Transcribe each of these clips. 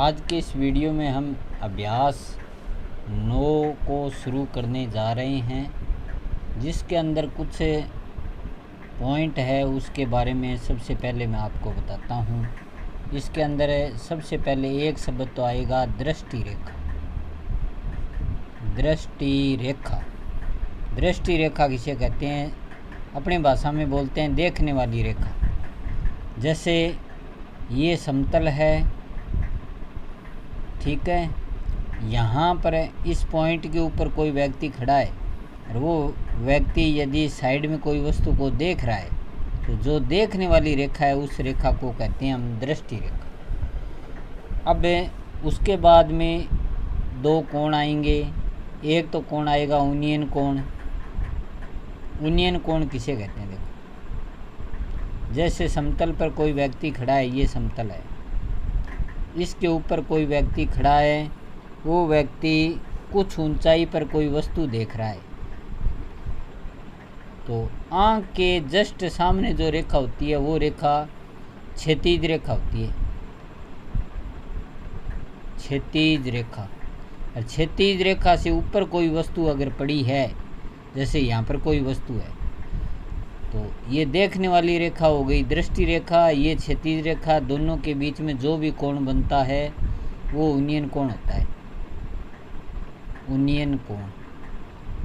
आज के इस वीडियो में हम अभ्यास 9 को शुरू करने जा रहे हैं, जिसके अंदर कुछ पॉइंट है उसके बारे में सबसे पहले मैं आपको बताता हूँ। इसके अंदर सबसे पहले एक शब्द तो आएगा दृष्टि रेखा। दृष्टि रेखा, दृष्टि रेखा किसे कहते हैं? अपनी भाषा में बोलते हैं देखने वाली रेखा। जैसे ये समतल है, ठीक है, यहाँ पर इस पॉइंट के ऊपर कोई व्यक्ति खड़ा है और वो व्यक्ति यदि साइड में कोई वस्तु को देख रहा है तो जो देखने वाली रेखा है उस रेखा को कहते हैं हम दृष्टि रेखा। अब उसके बाद में दो कोण आएंगे। एक तो कोण आएगा उन्नयन कोण। उन्नयन कोण किसे कहते हैं? देखो, जैसे समतल पर कोई व्यक्ति खड़ा है, ये समतल है, इसके ऊपर कोई व्यक्ति खड़ा है, वो व्यक्ति कुछ ऊंचाई पर कोई वस्तु देख रहा है, तो आँख के जस्ट सामने जो रेखा होती है वो रेखा क्षैतिज रेखा होती है। क्षैतिज रेखा। और क्षैतिज रेखा से ऊपर कोई वस्तु अगर पड़ी है, जैसे यहाँ पर कोई वस्तु है, तो ये देखने वाली रेखा हो गई दृष्टि रेखा। ये क्षैतिज रेखा, दोनों के बीच में जो भी कोण बनता है वो उन्नयन कोण होता है। उन्नयन कोण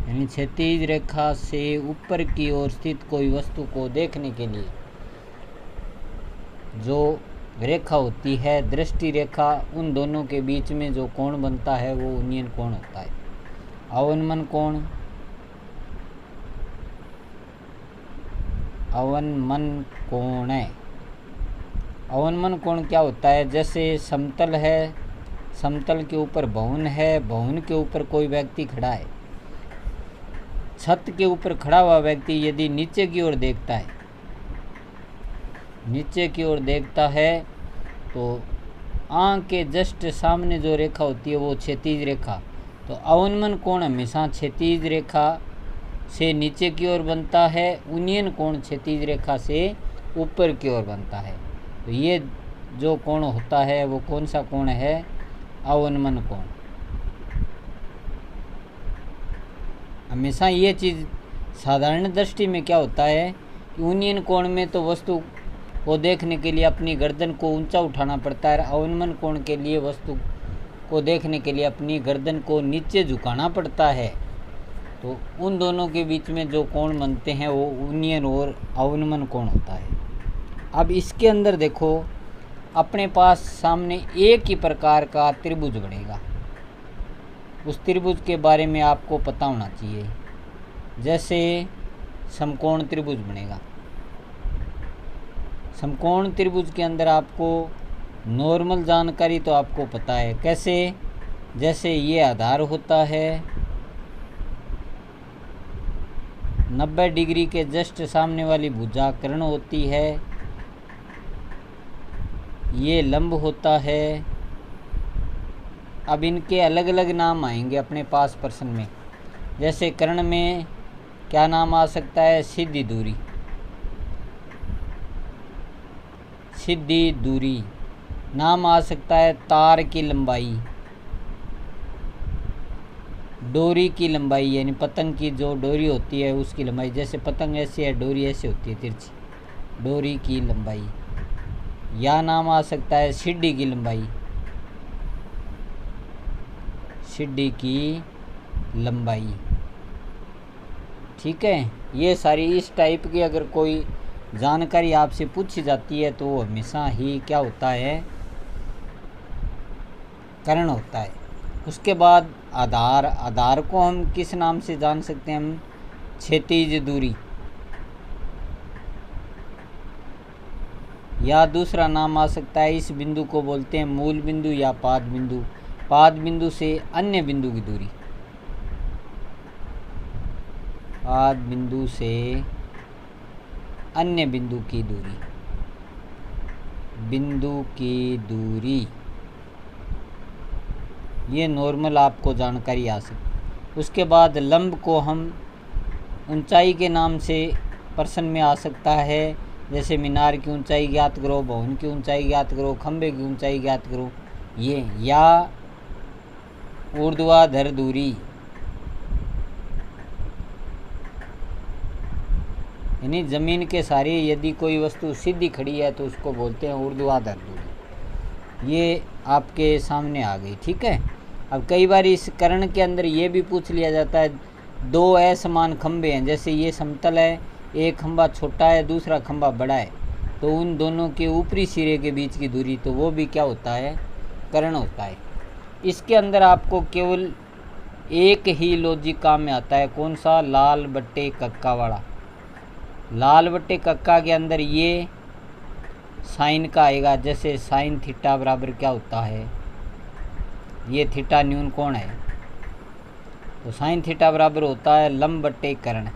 यानी क्षैतिज रेखा से ऊपर की ओर स्थित कोई वस्तु को देखने के लिए जो रेखा होती है दृष्टि रेखा, उन दोनों के बीच में जो कोण बनता है वो उन्नयन कोण होता है। अवनमन कोण, अवनमन कोण है। अवनमन कोण क्या होता है? जैसे समतल है, समतल के ऊपर भवन है, भवन के ऊपर कोई व्यक्ति खड़ा है, छत के ऊपर खड़ा हुआ व्यक्ति यदि नीचे की ओर देखता है, नीचे की ओर देखता है तो आँख के जस्ट सामने जो रेखा होती है वो क्षैतिज रेखा। तो अवनमन कोण हमेशा क्षैतिज रेखा से नीचे की ओर बनता है, उन्नयन कोण क्षैतिज रेखा से ऊपर की ओर बनता है। तो ये जो कोण होता है वो कौन सा कोण है? अवनमन कोण। हमेशा ये चीज़ साधारण दृष्टि में क्या होता है कि उन्नयन कोण में तो वस्तु को देखने के लिए अपनी गर्दन को ऊंचा उठाना पड़ता है, अवनमन कोण के लिए वस्तु को देखने के लिए अपनी गर्दन को नीचे झुकाना पड़ता है। तो उन दोनों के बीच में जो कोण बनते हैं वो उन्नयन और अवनमन कोण होता है। अब इसके अंदर देखो, अपने पास सामने एक ही प्रकार का त्रिभुज बनेगा, उस त्रिभुज के बारे में आपको पता होना चाहिए। जैसे समकोण त्रिभुज बनेगा। समकोण त्रिभुज के अंदर आपको नॉर्मल जानकारी तो आपको पता है कैसे? जैसे ये आधार होता है, 90 डिग्री के जस्ट सामने वाली भुजा कर्ण होती है, ये लंब होता है। अब इनके अलग अलग नाम आएंगे अपने पास प्रश्न में। जैसे कर्ण में क्या नाम आ सकता है? सीधी दूरी, सीधी दूरी। नाम आ सकता है तार की लंबाई, डोरी की लंबाई, यानी पतंग की जो डोरी होती है उसकी लंबाई। जैसे पतंग ऐसी है, डोरी ऐसी होती है तिरछी, डोरी की लंबाई। या नाम आ सकता है सीढ़ी की लंबाई, सीढ़ी की लंबाई, ठीक है। ये सारी इस टाइप की अगर कोई जानकारी आपसे पूछी जाती है तो हमेशा ही क्या होता है? कर्ण होता है। उसके बाद आधार। आधार को हम किस नाम से जान सकते हैं? हम क्षैतिज दूरी, या दूसरा नाम आ सकता है इस बिंदु को बोलते हैं मूल बिंदु या पाद बिंदु। पाद बिंदु से अन्य बिंदु की दूरी, पाद बिंदु से अन्य बिंदु की दूरी, बिंदु की दूरी, ये नॉर्मल आपको जानकारी आ सकती। उसके बाद लंब को हम ऊंचाई के नाम से प्रश्न में आ सकता है। जैसे मीनार की ऊंचाई ज्ञात करो, भवन की ऊंचाई ज्ञात करो, खंबे की ऊंचाई ज्ञात करो, ये, या ऊर्ध्वाधर दूरी, यानी ज़मीन के सारे यदि कोई वस्तु सीधी खड़ी है तो उसको बोलते हैं ऊर्ध्वाधर दूरी। ये आपके सामने आ गई, ठीक है। अब कई बार इस कर्ण के अंदर ये भी पूछ लिया जाता है, दो असमान खंभे हैं, जैसे ये समतल है, एक खंभा छोटा है दूसरा खंभा बड़ा है, तो उन दोनों के ऊपरी सिरे के बीच की दूरी, तो वो भी क्या होता है, कर्ण होता है। इसके अंदर आपको केवल एक ही लॉजिक काम में आता है, कौन सा, लाल बट्टे कक्का वाला। लाल बट्टे कक्का के अंदर ये साइन का आएगा, जैसे साइन थीटा बराबर क्या होता है, ये थीटा न्यून कोण है, तो साइन थीटा बराबर होता है लंब बट्टे कर्ण,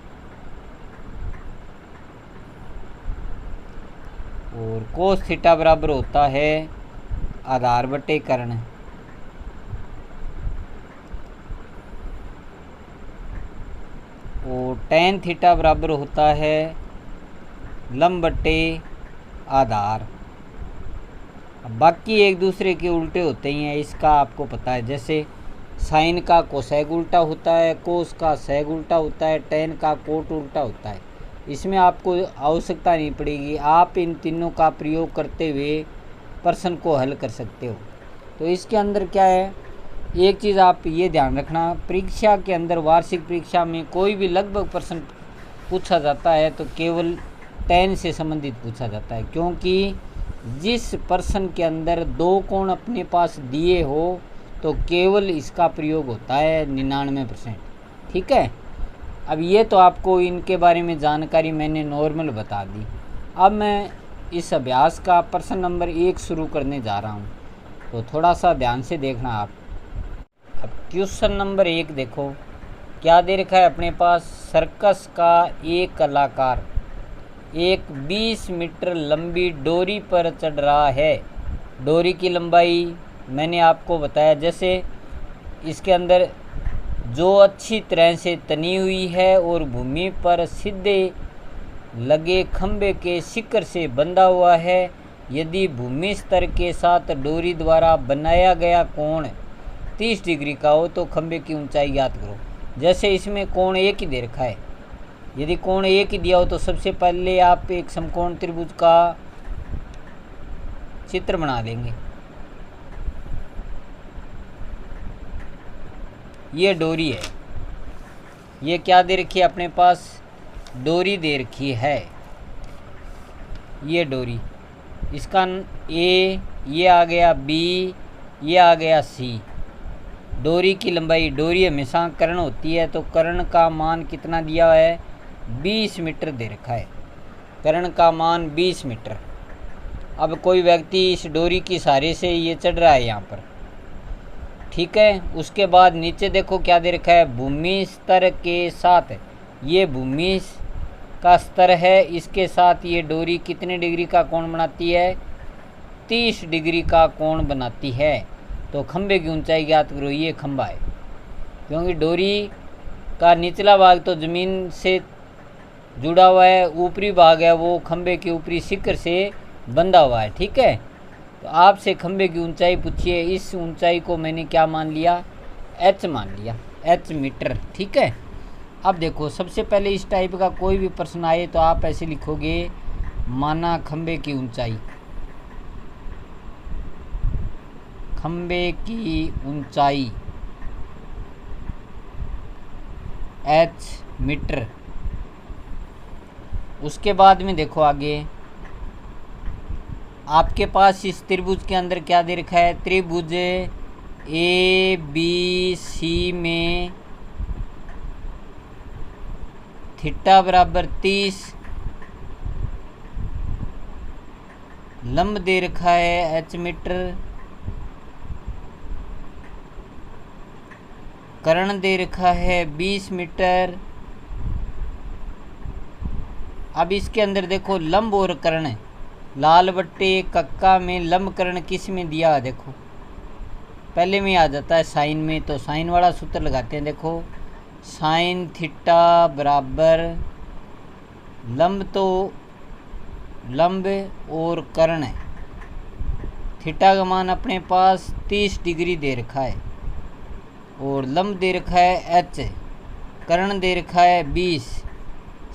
और कोस थीटा बराबर होता है आधार बट्टे कर्ण, और टैन थीटा बराबर होता है लंब बट्टे आधार। अब बाकी एक दूसरे के उल्टे होते ही हैं, इसका आपको पता है, जैसे साइन का कोसेक उल्टा होता है, कोस का सेक उल्टा होता है, टैन का कोट उल्टा होता है। इसमें आपको आवश्यकता नहीं पड़ेगी, आप इन तीनों का प्रयोग करते हुए प्रश्न को हल कर सकते हो। तो इसके अंदर क्या है, एक चीज़ आप ये ध्यान रखना, परीक्षा के अंदर वार्षिक परीक्षा में कोई भी लगभग प्रश्न पूछा जाता है तो केवल टैन से संबंधित पूछा जाता है, क्योंकि जिस प्रश्न के अंदर दो कोण अपने पास दिए हो तो केवल इसका प्रयोग होता है 99%, ठीक है। अब ये तो आपको इनके बारे में जानकारी मैंने नॉर्मल बता दी। अब मैं इस अभ्यास का प्रश्न नंबर 1 शुरू करने जा रहा हूँ, तो थोड़ा सा ध्यान से देखना आप। अब क्वेश्चन नंबर 1 देखो, क्या दे रखा है अपने पास, सर्कस का एक कलाकार एक 20 मीटर लंबी डोरी पर चढ़ रहा है। डोरी की लंबाई मैंने आपको बताया, जैसे इसके अंदर जो अच्छी तरह से तनी हुई है और भूमि पर सीधे लगे खंभे के शिखर से बंधा हुआ है। यदि भूमि स्तर के साथ डोरी द्वारा बनाया गया कोण 30 डिग्री का हो तो खंभे की ऊंचाई ज्ञात करो। जैसे इसमें कोण एक ही दे रखा है, यदि कोण एक ही दिया हो तो सबसे पहले आप एक समकोण त्रिभुज का चित्र बना लेंगे। ये डोरी है, ये क्या दे रखी है अपने पास, डोरी दे रखी है, ये डोरी, इसका ए, ये आ गया बी, ये आ गया सी। डोरी की लंबाई, डोरी हमेशा कर्ण होती है, तो कर्ण का मान कितना दिया है, 20 मीटर दे रखा है, कर्ण का मान 20 मीटर। अब कोई व्यक्ति इस डोरी की सहारे से ये चढ़ रहा है यहाँ पर, ठीक है। उसके बाद नीचे देखो क्या दे रखा है, भूमि स्तर के साथ, ये भूमि का स्तर है, इसके साथ ये डोरी कितने डिग्री का कोण बनाती है, 30 डिग्री का कोण बनाती है। तो खंभे की ऊंचाई ज्ञात करो, ये खंभा है, क्योंकि डोरी का निचला भाग तो ज़मीन से जुड़ा हुआ है, ऊपरी भाग है वो खंभे के ऊपरी शिखर से बंधा हुआ है, ठीक है। तो आपसे खंभे की ऊंचाई पूछिए, इस ऊंचाई को मैंने क्या मान लिया, h मान लिया, h मीटर, ठीक है। अब देखो सबसे पहले इस टाइप का कोई भी प्रश्न आए तो आप ऐसे लिखोगे, माना खंभे की ऊंचाई, खंभे की ऊंचाई h मीटर। उसके बाद में देखो आगे आपके पास इस त्रिभुज के अंदर क्या दे रखा है, त्रिभुज ए बी सी में थीटा बराबर 30, लंब दे रखा है h मीटर, कर्ण दे रखा है 20 मीटर। अब इसके अंदर देखो लंब और कर्ण, लाल बट्टे कक्का में लंब कर्ण किस में दिया, देखो पहले में आ जाता है साइन में, तो साइन वाला सूत्र लगाते हैं। देखो साइन थीटा बराबर लंब, तो लंब और कर्ण थीटा का मान अपने पास 30 डिग्री दे रखा है और लंब दे रखा है एच, कर्ण दे रखा है 20,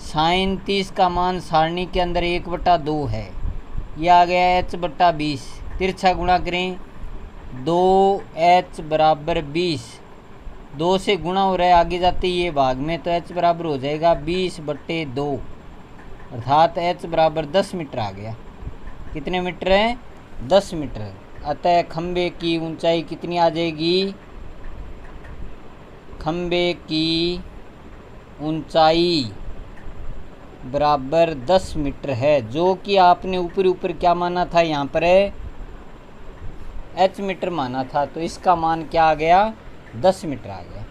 साइन 30 का मान सारणी के अंदर 1/2 है। यह आ गया h/20। तिरछा गुणा करें 2h बराबर 20, 2 से गुणा हो रहा है आगे जाते ये भाग में, तो h बराबर हो जाएगा 20/2 अर्थात h बराबर 10 मीटर आ गया। कितने मीटर है? 10 मीटर। अतः खंबे की ऊंचाई कितनी आ जाएगी? खंबे की ऊंचाई बराबर 10 मीटर है, जो कि आपने ऊपर क्या माना था, यहाँ पर h मीटर माना था, तो इसका मान क्या आ गया? 10 मीटर आ गया।